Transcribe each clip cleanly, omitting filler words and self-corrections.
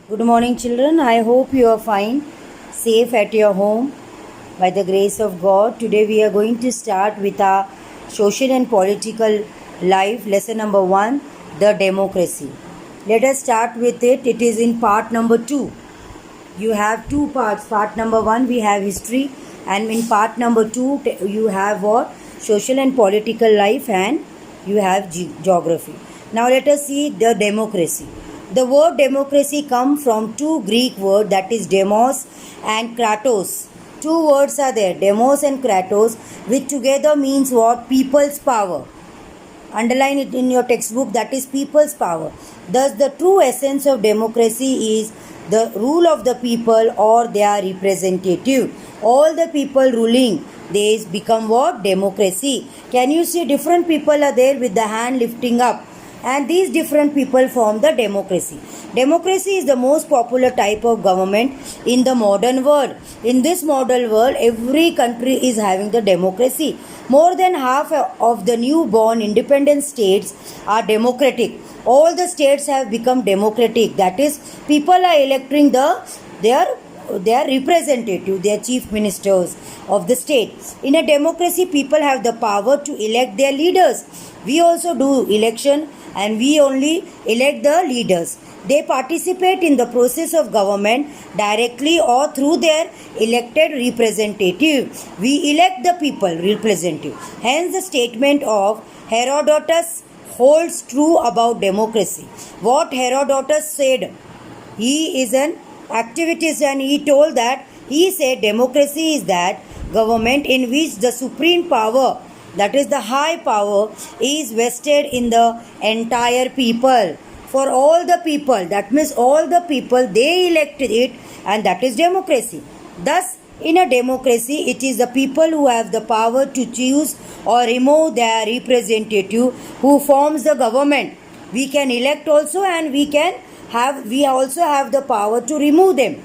Good morning, children. I hope you are fine, safe at your home by the grace of God. Today, we are going to start with our social and political life. Lesson number 1, the democracy. Let us start with it. It is in part number 2. You have two parts. Part number 1, we have history, and in part number 2, you have what? Social and political life, and you have geography. Now, let us see the democracy. The word democracy comes from two Greek words, that is demos and kratos. Two words are there, demos and kratos, which together means what? People's power. Underline it in your textbook, that is people's power. Thus, the true essence of democracy is the rule of the people or their representative. All the people ruling, they become what? Democracy. Can you see different people are there with the hand lifting up? And these different people form the democracy. Democracy is the most popular type of government in the modern world. In this modern world, every country is having the democracy. More than half of the newborn independent states are democratic. All the states have become democratic. That is, people are electing their representative, their chief ministers of the state. In a democracy, people have the power to elect their leaders. We also do election and we only elect the leaders. They participate in the process of government directly or through their elected representative. We elect the people representative. Hence the statement of Herodotus holds true about democracy. What Herodotus said, he is an activist and he told that, he said democracy is that government in which the supreme power, that is the high power, is vested in the entire people. For all the people, that means all the people, they elected it, and that is democracy. Thus, in a democracy, it is the people who have the power to choose or remove their representative who forms the government. We can elect also, and we also have the power to remove them.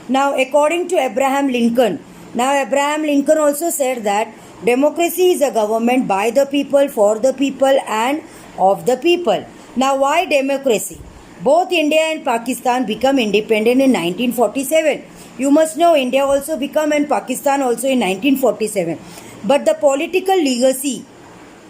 Now, according to Abraham Lincoln, also said that democracy is a government by the people, for the people, and of the people. Now, why democracy? Both India and Pakistan become independent in 1947. You must know India also become and Pakistan also in 1947. But the political legacy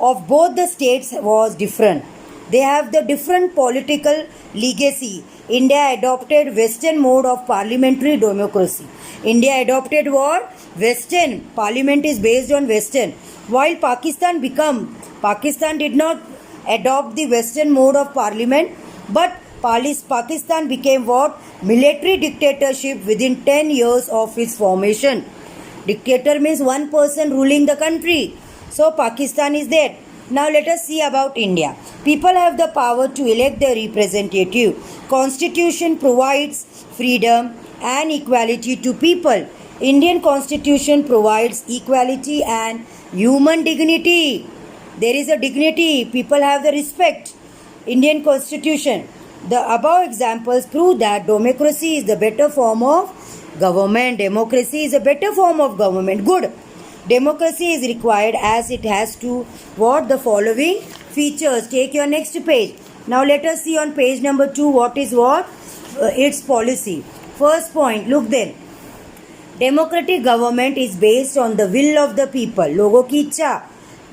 of both the states was different. They have the different political legacy. India adopted Western mode of parliamentary democracy. India adopted what? Western. Parliament is based on Western. While Pakistan did not adopt the Western mode of parliament, but Pakistan became what? Military dictatorship within 10 years of its formation. Dictator means one person ruling the country. So Pakistan is there. Now let us see about India. People have the power to elect their representative. Constitution provides freedom and equality to people. Indian Constitution provides equality and human dignity. There is a dignity. People have the respect. Indian Constitution. The above examples prove that democracy is the better form of government. Democracy is a better form of government. Good. Democracy is required as it has to what? The following features. Take your next page. Now let us see on page number 2 what is what? Its policy. First point, look there. Democratic government is based on the will of the people. लोगों की इच्छा.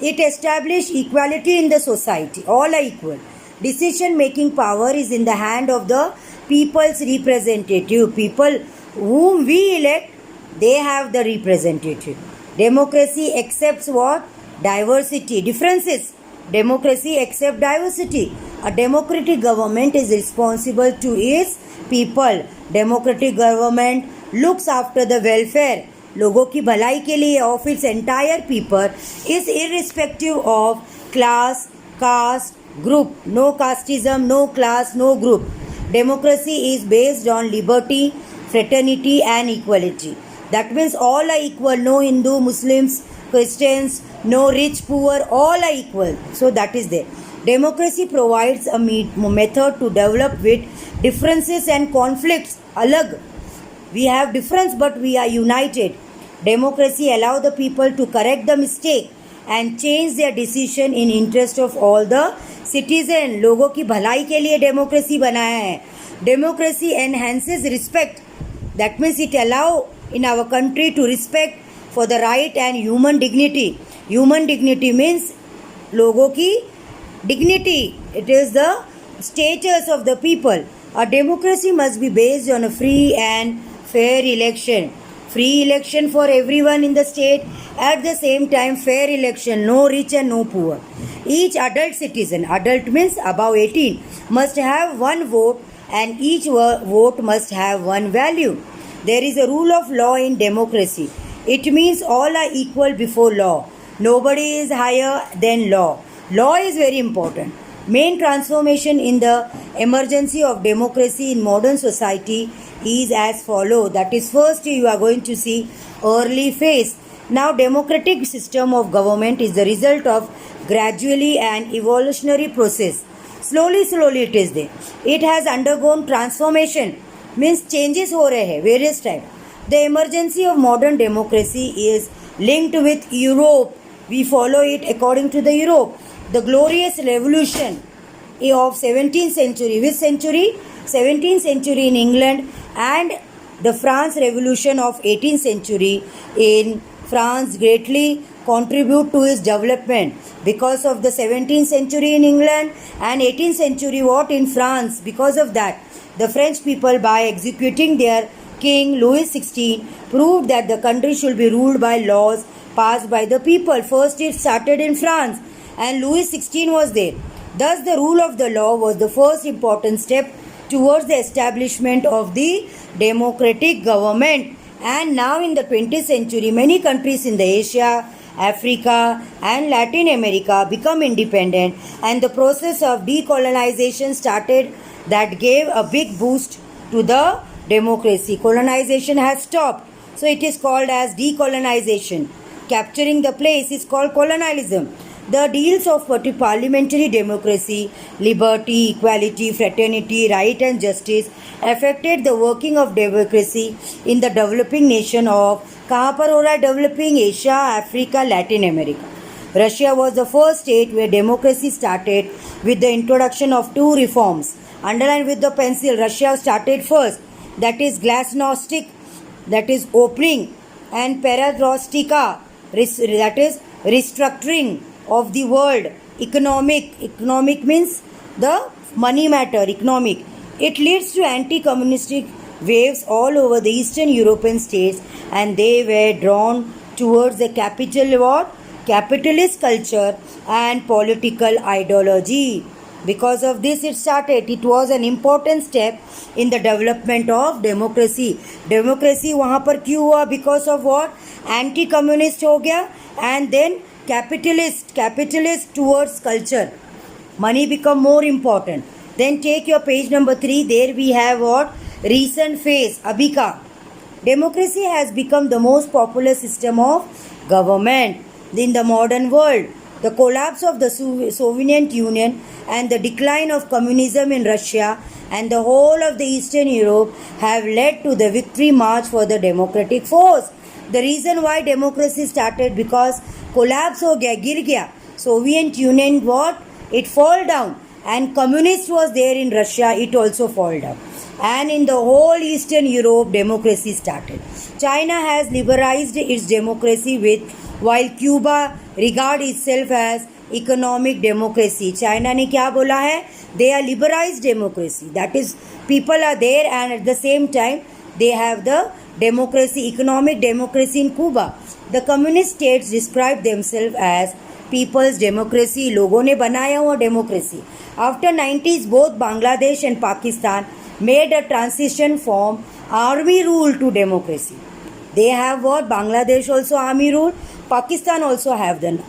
It establishes equality in the society. All are equal. Decision making power is in the hand of the people's representative. People whom we elect, they have the representative. Democracy accepts what? Diversity. Differences. Democracy accepts diversity. A democratic government is responsible to its people. Democratic government looks after the welfare. लोगों की भलाई के लिए of its entire people is irrespective of class, caste, group. No casteism, no class, no group. Democracy is based on liberty, fraternity and equality. That means all are equal. No Hindu, Muslims, Christians, no rich, poor, all are equal. So that is there. Democracy provides a method to develop with differences and conflicts. Alag. We have difference but we are united. Democracy allows the people to correct the mistake and change their decision in interest of all the citizen. लोगों की भलाई के लिए democracy बनाया है. Democracy enhances respect. That means it allows in our country to respect for the right and human dignity. Human dignity means लोगों की dignity. It is the status of the people. A democracy must be based on a free and fair election. Free election for everyone in the state. At the same time, fair election, no rich and no poor. Each adult citizen, adult means above 18, must have one vote, and each vote must have one value. There is a rule of law in democracy. It means all are equal before law. Nobody is higher than law. Law is very important. Main transformation in the emergency of democracy in modern society is as follows. That is, first you are going to see early phase. Now democratic system of government is the result of gradually and evolutionary process. Slowly it is there. It has undergone transformation, means changes हो रहे हैं various type. The emergency of modern democracy is linked with Europe. We follow it according to the Europe. The glorious revolution of 17th century. Which century? 17th century in England, and the France revolution of 18th century in France greatly contribute to its development. Because of the 17th century in England and 18th century what in France, because of that, the French people, by executing their king Louis XVI, proved that the country should be ruled by laws passed by the people. First it started in France, and Louis XVI was there. Thus the rule of the law was the first important step towards the establishment of the democratic government. And now in the 20th century, many countries in the Asia, Africa and Latin America become independent, and the process of decolonization started that gave a big boost to the democracy. Colonization has stopped, so it is called as decolonization. Capturing the place is called colonialism. The ideals of parliamentary democracy, liberty, equality, fraternity, right and justice affected the working of democracy in the developing nation of कहाँ पर हो रहा है developing Asia, Africa, Latin America. Russia was the first state where democracy started with the introduction of two reforms. Underline with the pencil. Russia started first, that is glasnost, that is opening, and perestroika, that is restructuring of the world. Economic means the money matter, economic. It leads to anti-communistic waves all over the Eastern European states, and they were drawn towards the capitalist culture and political ideology. Because of this it started. It was an important step in the development of democracy. Democracy वहाँ पर क्यों हुआ? Because of what? Anti-communist हो गया, and then capitalist towards culture. Money become more important. Then take your page number 3. There we have what? Recent phase. Abhi ka. Democracy has become the most popular system of government in the modern world. The collapse of the Soviet Union and the decline of communism in Russia and the whole of the Eastern Europe have led to the victory march for the democratic force. The reason why democracy started, because collapse हो गया, गिर गया. Soviet Union what? It fall down, and communist was there in Russia, it also fall down. And in the whole Eastern Europe, democracy started. China has liberalized its democracy while Cuba regard itself as economic democracy. China ने क्या बोला है? They are liberalized democracy. That is, people are there, and at the same time they have the democracy, economic democracy in Cuba. The communist states describe themselves as people's democracy. लोगों ने बनाया हुआ democracy. After 90s, both Bangladesh and Pakistan made a transition from army rule to democracy. They have what? Bangladesh also army rule. Pakistan also have the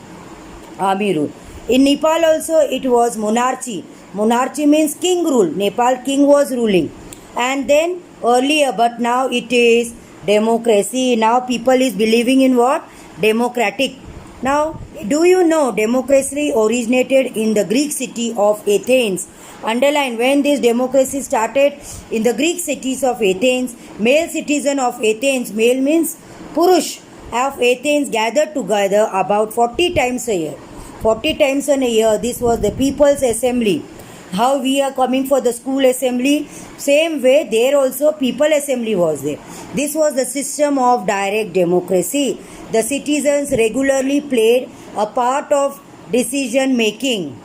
army rule. In Nepal also it was monarchy. Monarchy means king rule. Nepal king was ruling. And then earlier, but now it is democracy. Now people is believing in what? Democratic. Now, do you know democracy originated in the Greek city of Athens? Underline, when this democracy started in the Greek cities of Athens, male citizen of Athens, male means Purush of Athens, gathered together about 40 times a year. 40 times in a year, this was the People's Assembly. how we are coming for the school assembly, same way there also people assembly was there. This was the system of direct democracy. The citizens regularly played a part of decision making.